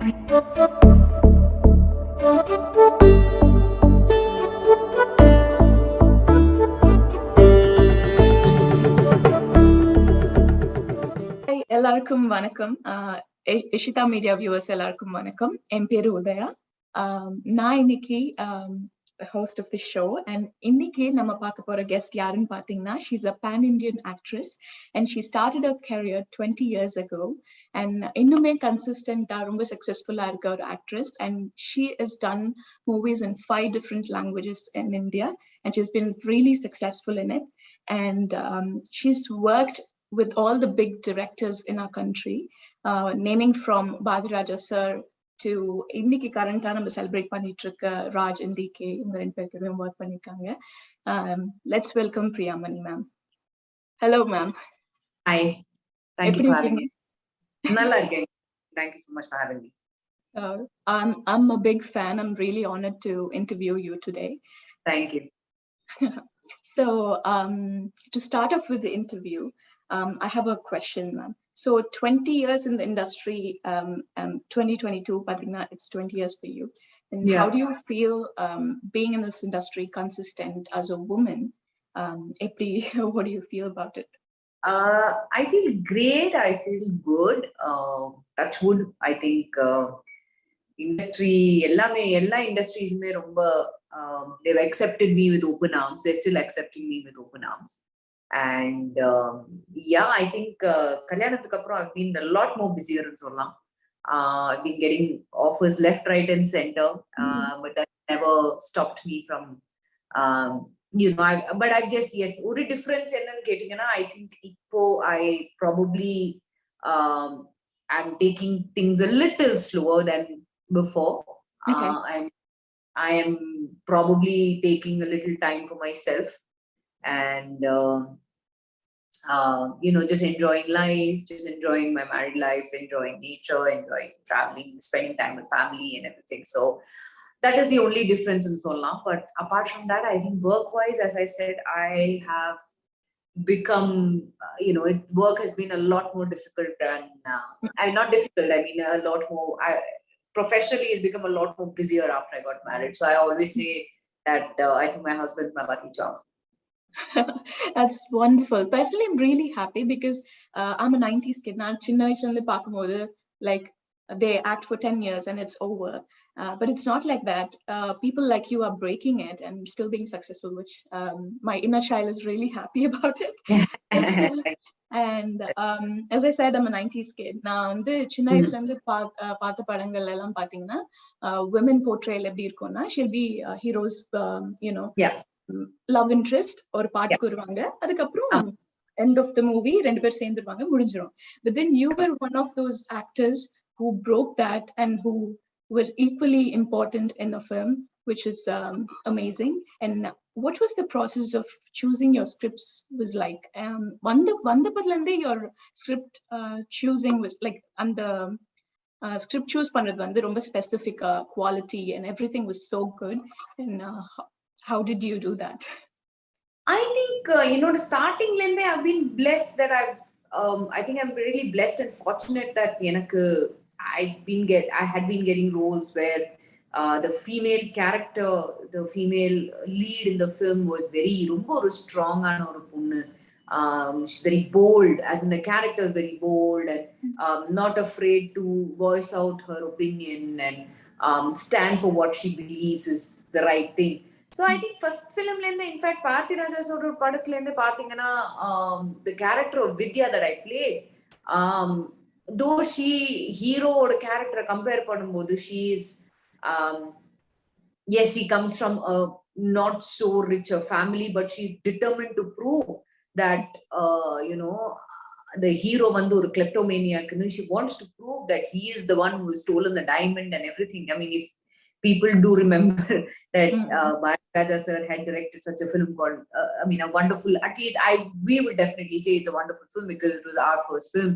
எல்லாருக்கும் வணக்கம். eshitha media viewers எல்லாருக்கும் வணக்கம். என் பேரு உதயா. நான் இன்னைக்கு host of the show, and இன்னைக்கு நம்ம பார்க்க போற guest யாருன்னு பாத்தீங்கன்னா, she's a pan-Indian actress and she started her career 20 years ago and இன்னுமே consistent ரொம்ப successful இருக்க ஒரு actress, and she has done movies in 5 different languages in India and she's been really successful in it, and she's worked with all the big directors in our country, naming from Bhadiraja sir to இன்னைக்கு கரண்டா நம்ம celebrate பண்ணிட்டு இருக்க Raj and DK, இவங்க ரெண்டு பேருக்குமே work பண்ணிருக்காங்க. Let's welcome Priyamani ma'am. Hello ma'am. Hi. Thank you for having me. நல்லா இருக்கேன். Thank you so much for having me. I'm a big fan. I'm really honored to interview you today. Thank you. So to start off with the interview, I have a question, ma'am. So 20 years in the industry, 2022, Patina, it's 20 years for you. And Yeah. How do you feel being in this industry consistent as a woman? What do you feel about it? I feel great. I feel good. Touch wood. I think industry, எல்லா industries-மே ரொம்ப they've accepted me with open arms. They're still accepting me with open arms. And yeah, I think kalyanathu appuram I've been a lot more busier in சொல்லலாம். I've been getting offers left, right and center, but that never stopped me from but I've just, yes, ஒரு difference என்னன்னு கேட்டீங்கன்னா, I think இப்போ I probably I'm taking things a little slower than before. Okay. I am probably taking a little time for myself and just enjoying life, just enjoying my married life, enjoying nature, enjoying traveling, spending time with family and everything. So that is the only difference in Solna. But apart from that, I think work-wise, as I said, I have become, work has been a lot more difficult and not difficult, I mean a lot more, professionally it's become a lot more busier after I got married. So I always say that I think my husband's my lucky charm. That's wonderful. Personally, I'm really happy because I'm a 90s kid. Now, chinna vayasula paakumbodhu, like they act for 10 years and it's over. But it's not like that. People like you are breaking it and still being successful, which my inner child is really happy about it. And as I said, I'm a 90s kid. Now, the chinna vayasula irundhu paatha padangal ellam pathina women portrayal eppadi irukona, she'll be heroes, Yeah. love interest or பார்ட்ஸ்க்கு வருவாங்க, அதுக்கப்புறம் end of the movie ரெண்டு பேர் சேர்ந்துருவாங்க, முடிஞ்சிரும். But then you were one of those actors who broke that and who was equally important in a film, which is amazing. And what was the process of choosing your scripts was like? வந்த பதலந்தே your script choosing was like, and the script choose பண்றது வந்து ரொம்ப specific quality and everything was so good. And how did you do that? I think the starting lende I've been blessed that I think I'm really blessed and fortunate that I had been getting roles where the female character, the female lead in the film was very ரொம்ப ஒரு strong ஆன ஒரு பொண்ணு. She's very bold, as in the character is very bold and not afraid to voice out her opinion and stand for what she believes is the right thing. So I think first film lende, in fact Partiraja sort padathula lende pathina the character of Vidya that I played, though she hero oda character compare பண்ணும்போது she is yes, she comes from a not so rich a family, but she's determined to prove that the hero vandu or kleptomaniac, she wants to prove that he is the one who has stolen the diamond and everything. I mean, if people do remember that Bhadiraja sir had directed such a film called a wonderful, at least we would definitely say it's a wonderful film because it was our first film,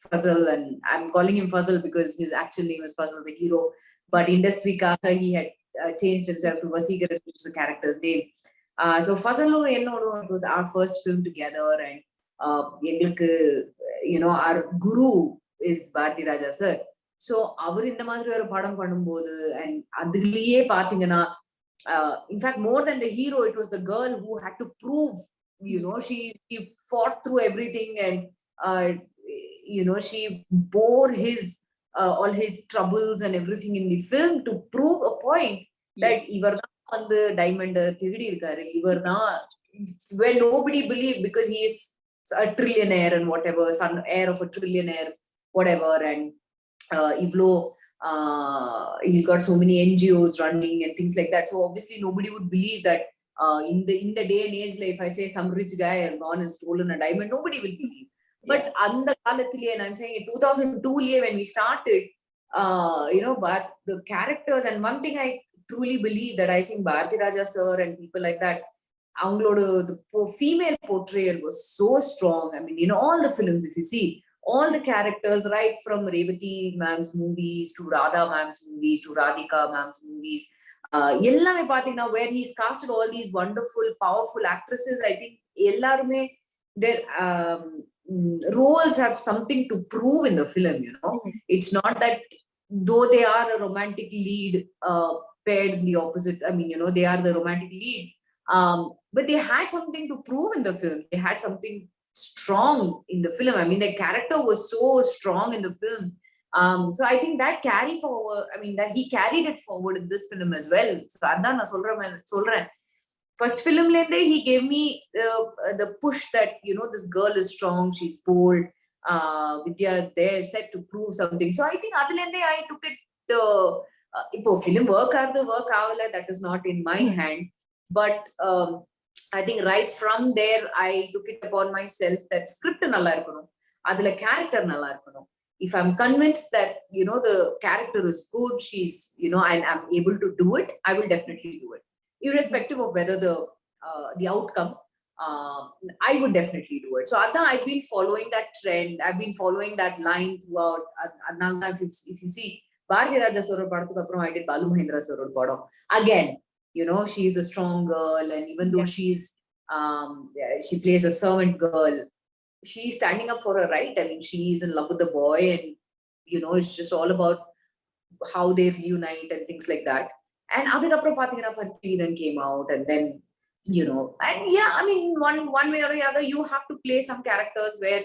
Fazal, and I'm calling him Fazal because his actual name is Fazal the hero, but industry kaga he had changed himself to Vasigaran, which is the character's name. So Fazal it was our first film together, and our guru is Bhadiraja sir. So அவர் இந்த மாதிரி ஒரு படம் பண்ணும்போது and அதுலயே பாத்தீங்கன்னா in fact more than the hero it was the girl who had to prove, you know, she fought through everything and you know, she bore his all his troubles and everything in the film to prove a point that இவர் தான் வந்து diamond திருடி இருக்காரு, இவர் தான், where nobody believed because he is a trillionaire and whatever, son heir of a trillionaire whatever, and Ivlo, he's got so many NGOs running and things like that. So obviously nobody would believe that in the day and age, like if I say some rich guy has gone and stolen a diamond, nobody will believe. But and I'm saying in 2002 when we started, you know, but the characters, and one thing I truly believe that I think Bharati Raja sir and people like that, the female portrayal was so strong. I mean, in all the films, if you see, all the characters, right from Revati ma'am's movies to Radha ma'am's movies to Radhika ma'am's movies, ellame pathina where he's casted all these wonderful, powerful actresses. I think ellarume their roles have something to prove in the film, you know. It's not that though they are a romantic lead paired in the opposite, I mean, you know, they are the romantic lead, but they had something to prove in the film. They had something strong in the film. I mean, the character was so strong in the film. So I think that carry forward, I mean, that he carried it forward in this film as well. So adan na solren first film lende he gave me the push that, you know, this girl is strong, she's bold, Vidya is there set to prove something. So I think adulende I took it ipo film work avala, that is not in my hand, but I think right from there I took it upon myself that script nalla irukanum, adula character nalla irukanum. If I'm convinced that, you know, the character is good, she's, you know, and I'm able to do it, I will definitely do it, irrespective of whether the outcome. I would definitely do it. So Adha, I've been following that trend, I've been following that line throughout. If you see Bharati Raja sir padathukku appuram I did Balu Mahendra sir padam again. You know, she's a strong girl, and even though she plays a servant girl, she's standing up for her right. I mean, she's in love with the boy, and you know, it's just all about how they reunite and things like that. And adukapra pathina Parthiviran came out, and then, you know, and yeah, I mean, one way or the other, you have to play some characters where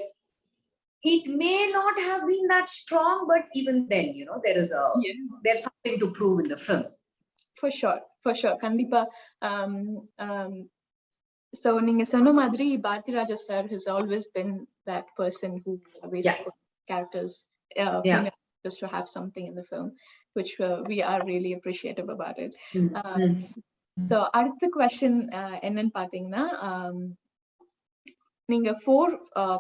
it may not have been that strong, but even then, you know, there's something to prove in the film. For sure kandipa. So ninga sonna madri Bharati Raja sir has always been that person who always put characters, female characters, to have something in the film, which we are really appreciative about it. So அடுத்த question என்னன்னு பாத்தீங்கன்னா, நீங்க 4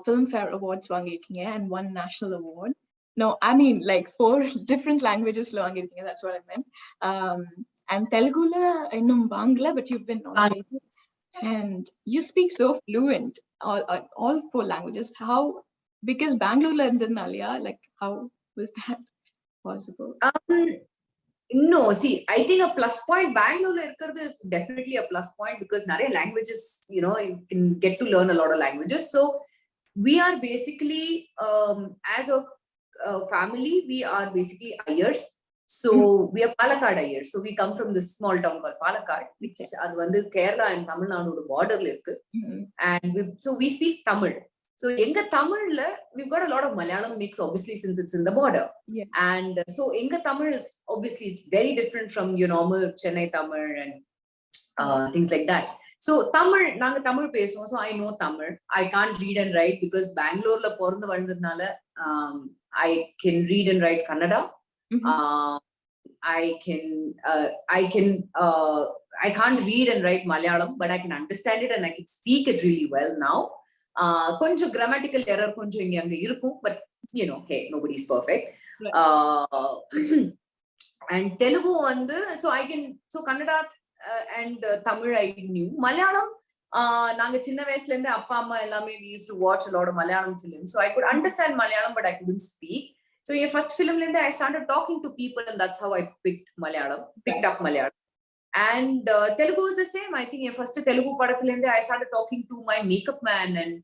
Filmfare awards வாங்கிருக்கீங்க and 1 national award. No, I mean like 4 different languages lo vaangirukeenga, that's what I meant. And Telugu la innum vaangala, but you've been nominated and you speak so fluent all 4 languages. How, because Bangalore la irundadnalaya, like how was that possible? No, see, I think a plus point Bangalore irukkiradhu is definitely a plus point because nare languages, you know, you can get to learn a lot of languages. So we are basically as a family, we are basically Ayers. So we are Palakkad Ayers. So we come from this small town called Palakkad, which adu vandu Kerala and Tamil Nadu border la irukku. And so we speak Tamil. So enga Tamil la we've got a lot of Malayalam mix, obviously, since it's in the border. And so enga Tamil is obviously, it's very different from your normal Chennai Tamil and things like that. So Tamil, naanga Tamil pesuvom, so I know Tamil. I can't read and write because Bangalore la porandu vandadnala I can read and write Kannada. I can't read and write Malayalam, but I can understand it and I can speak it really well now. Konjam grammatical error konjam inga anga irukum, but you know, hey, nobody's perfect. And Telugu vandu, so I can, so Kannada and Tamil I knew. Malayalam, naanga chinna vayasula irundhe appa amma ellame we used to watch a lot of Malayalam films, so I could understand Malayalam, but I couldn't speak. So in first film lende I started talking to people, and that's how I picked up Malayalam. And Telugu is the same. I think in first Telugu padathil lende I started talking to my makeup man and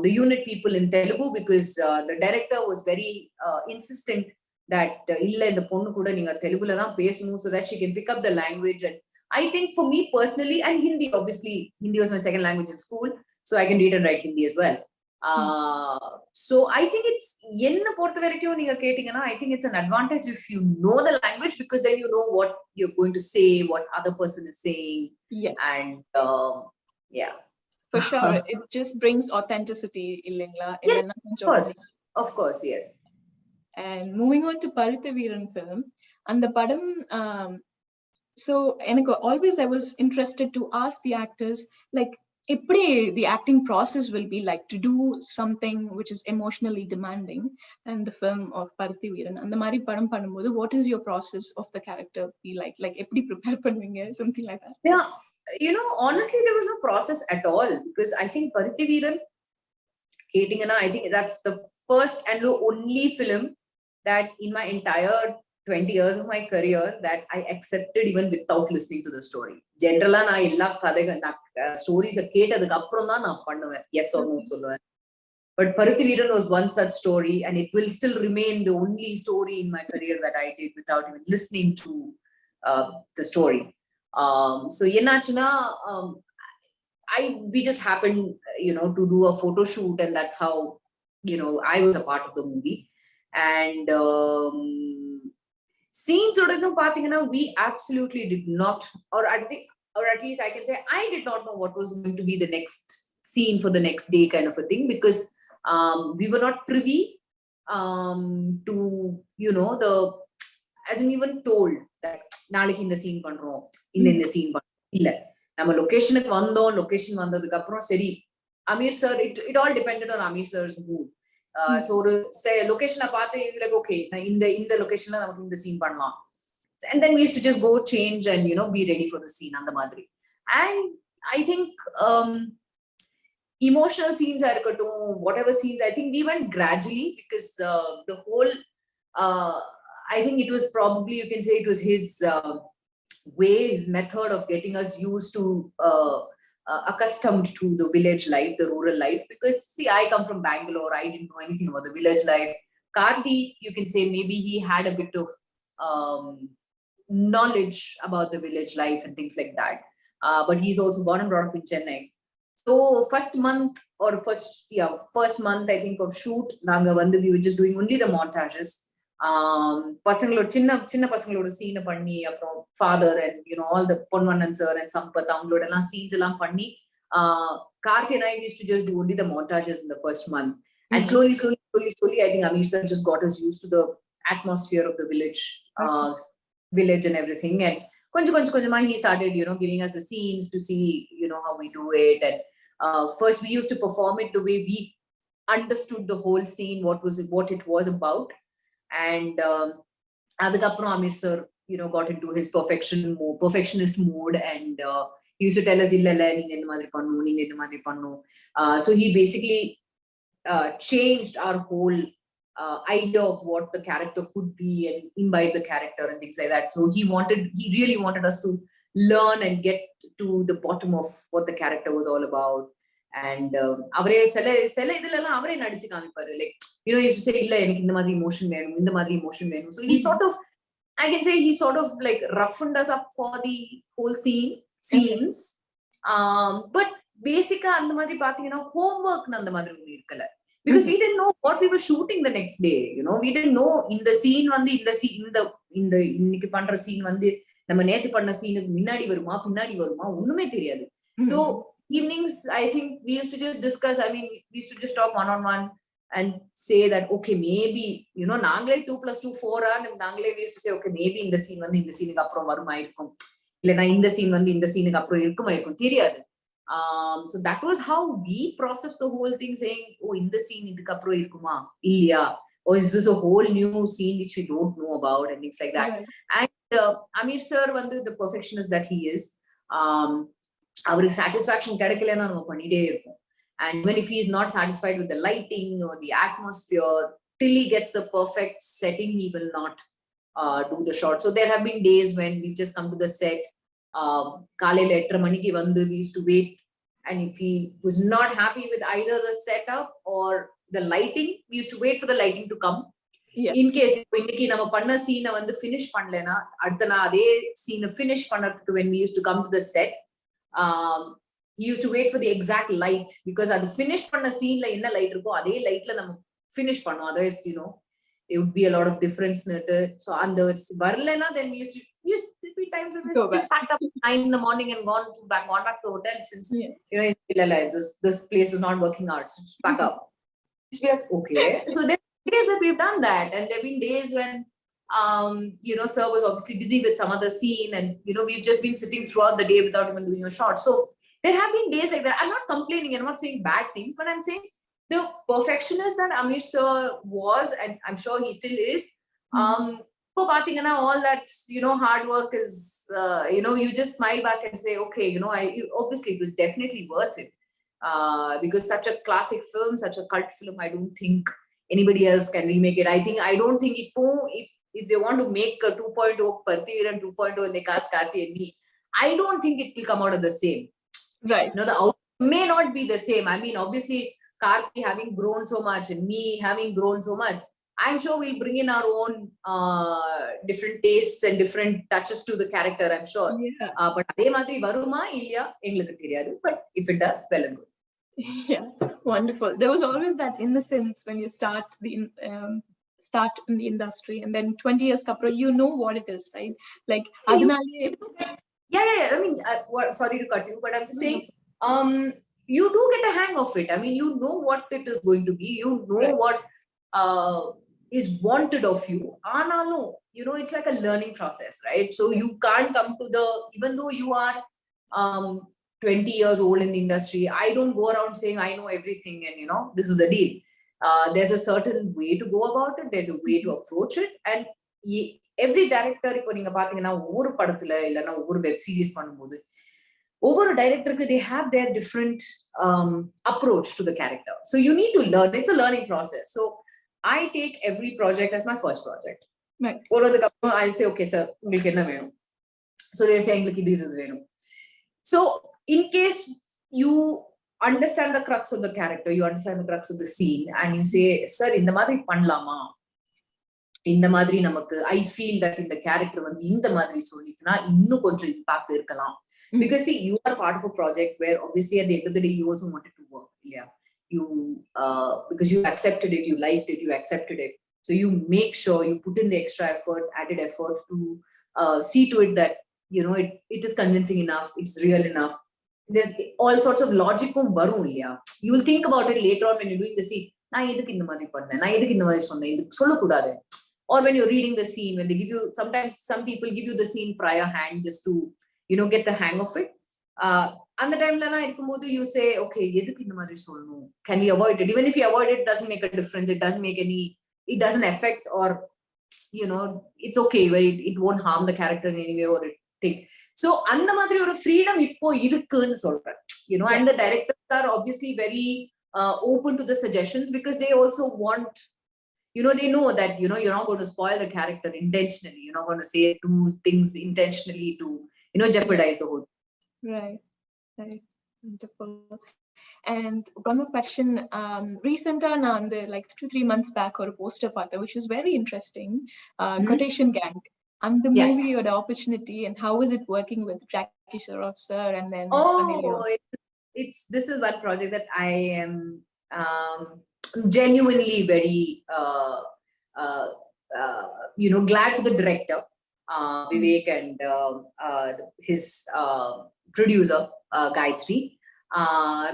the unit people in Telugu because the director was very insistent that illa indha ponnu kuda neenga Telugula dhaan pesanum so that she can pick up the language. And I think for me personally, and Hindi, obviously Hindi was my second language in school, so I can read and write Hindi as well. So I think it's enna portha varaikkum neenga ketingana, I think it's an advantage if you know the language, because then you know what you're going to say, what other person is saying. Yes. And yeah. For sure, it just brings authenticity, illingla. Yes, of course, yes. And moving on to Parithaveeran film, and the padam, so always I was interested to ask the actors, like, the acting process will be like to do something which is emotionally demanding, and the film of Parithaveeran and the mari padam panumbodhu, what is your process of the character be like eppadi prepare பண்ணுவீங்க, something like that? Yeah, honestly there was no process at all, because I think Parithaveeran ketingana, I think that's the first and the only film that in my entire 20 years of my career that I accepted even without listening to the story. Generally na illa kadaiga na stories ketadukku appuram dhaan na pannuven, yes or no solluven. But Parithaveeran was one such story, and it will still remain the only story in my career that I did without even listening to the story. So yenachuna, we just happened to do a photo shoot, and that's how I was a part of the movie. And scenes we absolutely did not, or at least I can say I did not know what was going to be the next scene for the next day, kind of a thing, because we were not privy to the, as in we weren't told that naaliki இந்த scene பண்றோம், இந்த scene பண்றோம் இல்ல. நம்ம லொகேஷனுக்கு வந்தோம், location வந்ததுக்கு அப்புறம் சரி Amir sir, it all depended on Amir sir's mood. So ஒரு லொகேஷனை பார்த்து like okay இந்த லொகேஷன்ல நமக்கு இந்த சீன் பண்ணலாம், and then we used to just go change and be ready for the scene அந்த மாதிரி. And I think emotional scenes are irukattum, whatever scenes, I think we went gradually, because the whole I think it was probably, you can say it was his way, his method of getting us used to accustomed to the village life, the rural life, because see, I come from Bangalore, I didn't know anything about the village life. Karthi, you can say maybe he had a bit of knowledge about the village life and things like that, but he's also born and brought up in Chennai. So first month I think of shoot, we were just doing only the montages. பசங்களோட சின்ன பசங்களோட சீனை பண்ணி, அப்புறம் father and all the Ponvannan sir and Sampath அவங்களோட எல்லாம் scenes எல்லாம் பண்ணி, Karthi and I used to just do only the montages in the first month. And slowly I think Amir sir just got us used to the atmosphere of the village and everything, and konjama he started giving us the scenes to see how we do it. And first we used to perform it the way we understood the whole scene, what it was about. And adukapram Amir sir got into his perfectionist mode, and he used to tell us illa neenga indha madri pannu. So he basically changed our whole idea of what the character could be and imbibe the character and things like that. So he really wanted us to learn and get to the bottom of what the character was all about. And avare sela idella avare nadichu kaamiparu, like he used to say illa enik indha madri emotion venum. So he sort of, I can say he sort of like roughened us up for the whole scenes. But basically andha madri pathina homework na andha madri onnu irukala, because we didn't know what we were shooting the next day. We didn't know in the scene இந்த இன்னைக்கு பண்ற scene நம்ம நேத்து பண்ண சீனுக்கு முன்னாடி வருமா பின்னாடி வருமா ஒண்ணுமே தெரியாது. So evenings, I think we used to just discuss, I mean we used to just talk one-on-one and say that okay, maybe நாங்களே 2 + 2 4 நாங்களே we used to say okay, maybe இந்த சீன் இந்த சீனுக்கு அப்புறம் வருமா இருக்கும், இல்லனா இந்த சீன் இந்த சீனுக்கு அப்புறம் இருக்குமா இருக்கும் தெரியாது. So that was how we processed the whole thing, saying oh, in the scene idukku apro irukuma illaya, or is this a whole new scene which we don't know about, and things like that. And Amir sir the perfectionist that he is, our satisfaction kedakala na nama pannide irupom. And even if he is not satisfied with the lighting or the atmosphere, till he gets the perfect setting, he will not do the shot. So there have been days when we just come to the set, காலையில 8:30 மணிக்கு we used to wait, and if he was not happy with either the setup or the lighting, we used to wait for the lighting to come, Yeah. In case இன்னைக்கு நம்ம பண்ண சீனை வந்து finish பண்ணலனா அடுத்த நாள் அதே சீனை finish பண்றதுக்கு when we used to come to the set, he used to wait for the exact light because அது finish பண்ண சீன்ல என்ன லைட் இருக்கோ அதே லைட்ல நம்ம finish பண்ணோம். Otherwise, you know, it would be a lot of difference. So and the varlena, then we used to be times when we just packed up 9 in the morning and gone back to the hotel since you know this place is not working out, so just pack up. Just be like, okay. So there are days that we've done that, and there have been days when you know, sir was obviously busy with some other scene, and you know, we've just been sitting throughout the day without even doing a shot. So there have been days like that. I'm not complaining, I'm not saying bad things, but I'm saying the perfectionist that Amir sir was, and I'm sure he still is, for all that, you know, hard work is, you know, you just smile back and say, okay, you know, obviously it was definitely worth it, because such a classic film, such a cult film, I don't think anybody else can remake it. I don't think it, if they want to make a 2.0 Parthiviran 2.0 and they cast Karthi and me, I don't think it will come out of the same. Right. You know, the outcome may not be the same. I mean, obviously, Karthi having grown so much and me having grown so much, I'm sure we'll bring in our own different tastes and different touches to the character, I'm sure. Yeah. But adhe madri varuma illaya engalukku theriyadu, but if it does, well and good. Yeah, wonderful. There was always that innocence when you start in the industry, and then 20 years kapra, you know what it is, right? Like yeah. I mean, sorry to cut you, but I'm just saying, you do get a hang of it. I mean, you know what it is going to be. You know, right, what is wanted of you. Analo, you know, it's like a learning process, right? So you can't come to the, even though you are 20 years old in the industry, I don't go around saying I know everything and, you know, this is the deal. There's a certain way to go about it. There's a way to approach it. And every director, இப்போ நீங்க பாத்தீங்கன்னா ஒவ்வொரு படத்துல இல்லனா ஒவ்வொரு web series பண்ணும்போது ஒவ்வொரு டைரக்டருக்கு they have their different approach to the character. So you need to learn. It's a learning process. So I take every project as my first project. Right. I'll say, okay, sir, உங்களுக்கு என்ன வேணும்? So they'll say, எங்களுக்கு இது வேணும். So in case you understand the crux of the character, you understand the crux of the scene, and you say, sir, இந்த மாதிரி பண்ணலாமா, இந்த மாதிரி நமக்கு I feel that இந்த character வந்து இந்த மாதிரி சொல்லிட்டுனா இன்னும் கொஞ்சம் impact இருக்கலாம். Because see, you are part of a project where obviously at the end of the day you also wanted to work. Yeah, you because you accepted it, you liked it, you accepted it, so you make sure you put in the extra effort, added efforts to see to it that, you know, it is convincing enough, it's real enough. There's all sorts of logic varum illaya. You will think about it later on when you're doing the scene. Na edukku indha madri panna, na edukku indha madri sonna, idu solla kudade. Or when you're reading the scene, when they give you, sometimes some people give you the scene prior hand just to, you know, get the hang of it. And the time la na irukumbodhu you say, okay, edukku indha madri solnu, can we avoid it? Even if you avoid it, it doesn't make a difference, it doesn't make any, it doesn't affect, or, you know, it's okay, it won't harm the character in any way or it thing. So அந்த மாதிரி ஒரு freedom இப்போ இருக்குன்னு சொல்றேன், you know. And the directors are obviously very open to the suggestions because they also want, you know, they know that, you know, you're not going to spoil the character intentionally, you're not going to say two things intentionally to, you know, jeopardize the whole. Right. Wonderful. And one more question. Recently, like 2-3 months back, or a poster partha, which was very interesting. Quotation Gang. And the movie or the opportunity, and how is it working with Jackie Shroff sir and then Sunny Leone? This is one project that I am genuinely very you know, glad for the director Vivek and his producer Gayatri,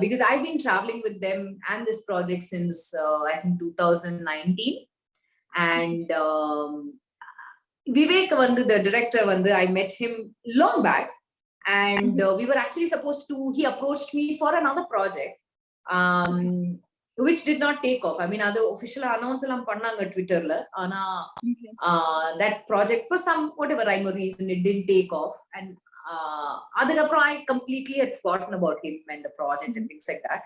because I've been traveling with them and this project since I think 2019, and Vivek vandu, the director vandu, I met him long back, and we were actually supposed to, he approached me for another project which did not take off. I mean, other official announce ellaam pannanga Twitter la, ana that project for some whatever rhyme or reason it didn't take off, and adukapra I completely had forgotten about him and the project and things like that.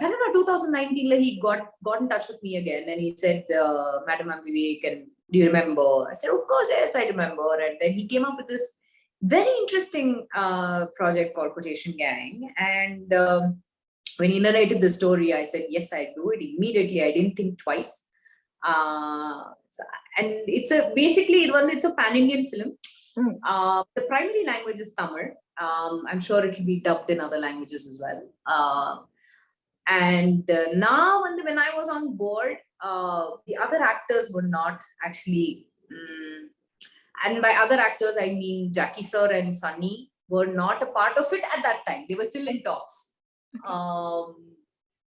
Suddenly 2019 la he got in touch with me again, and he said, Madam, I'm Vivek, and do you remember? I said, of course, yes, I remember. And then he came up with this very interesting project called Quotation Gang. And when he narrated the story, I said, yes, I do it immediately. I didn't think twice. and basically it's a pan-Indian film. The primary language is Tamil. I'm sure it will be dubbed in other languages as well. And now when I was on board, the other actors were not actually, and by other actors I mean Jackie sir and Sunny were not a part of it at that time. They were still in talks.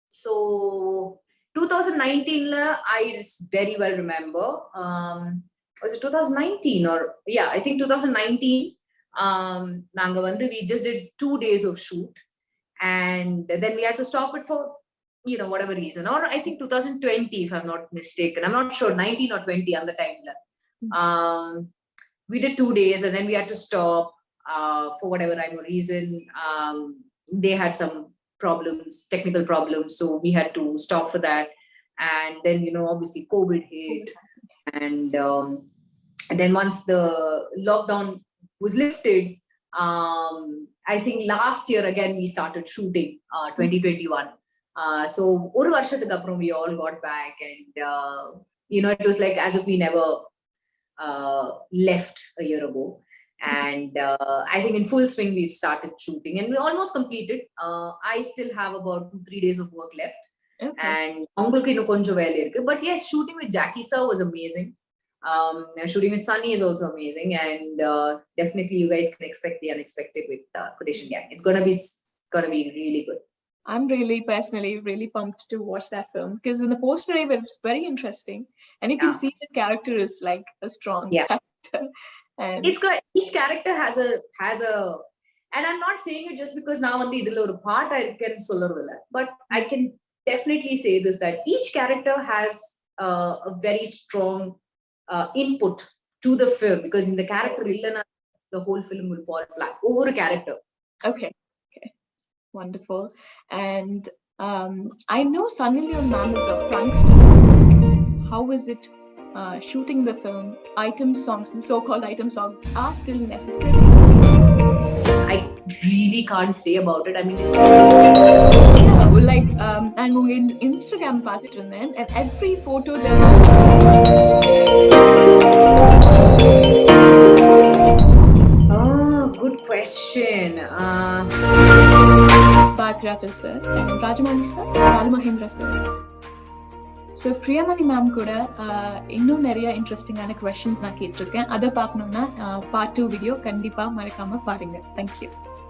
So 2019 I very well remember, was it 2019 or yeah, I think 2019, we just did 2 days of shoot, and then we had to stop it for whatever reason, or I think 2020 if I'm not mistaken. I'm not sure, 19 or 20 on the time. We did 2 days and then we had to stop for whatever reason. They had some problems, technical problems, so we had to stop for that. And then obviously COVID hit, and then once the lockdown was lifted, I think last year again we started shooting, 2021. So oru varshathukku appuram we all got back, and it was like as if we never left a year ago. And I think in full swing we've started shooting, and we almost completed. I still have about 2-3 days of work left. And avangalukku innu konjam vela irukku, but yes, shooting with Jackie sir was amazing. Shooting with Sunny is also amazing, and definitely you guys can expect the unexpected with Quotation Gang. It's gonna be really good. I'm really personally really pumped to watch that film, because in the poster it was very interesting, and you can see the character is like a strong character, and each character has a and I'm not saying it just because now on the idhula or part I can sollarvilla, but I can definitely say this, that each character has a very strong input to the film, because in the character illana the whole film will fall flat over a character. Okay, wonderful. And I know Sunny Leone ma'am is a prankster. How is it shooting the film? Item songs, the so-called item songs, are still necessary? I really can't say about it. I mean, it's like and on Instagram paatittu irundhen, and every photo there's good question. Bhadrata sir, Rajamani sir, Balamahendra sir. So Priyamani ma'am kuda innum neriya interesting ana questions na kettirukken. Adha paaknumna part 2 video kandipa marakama paarenga. Thank you.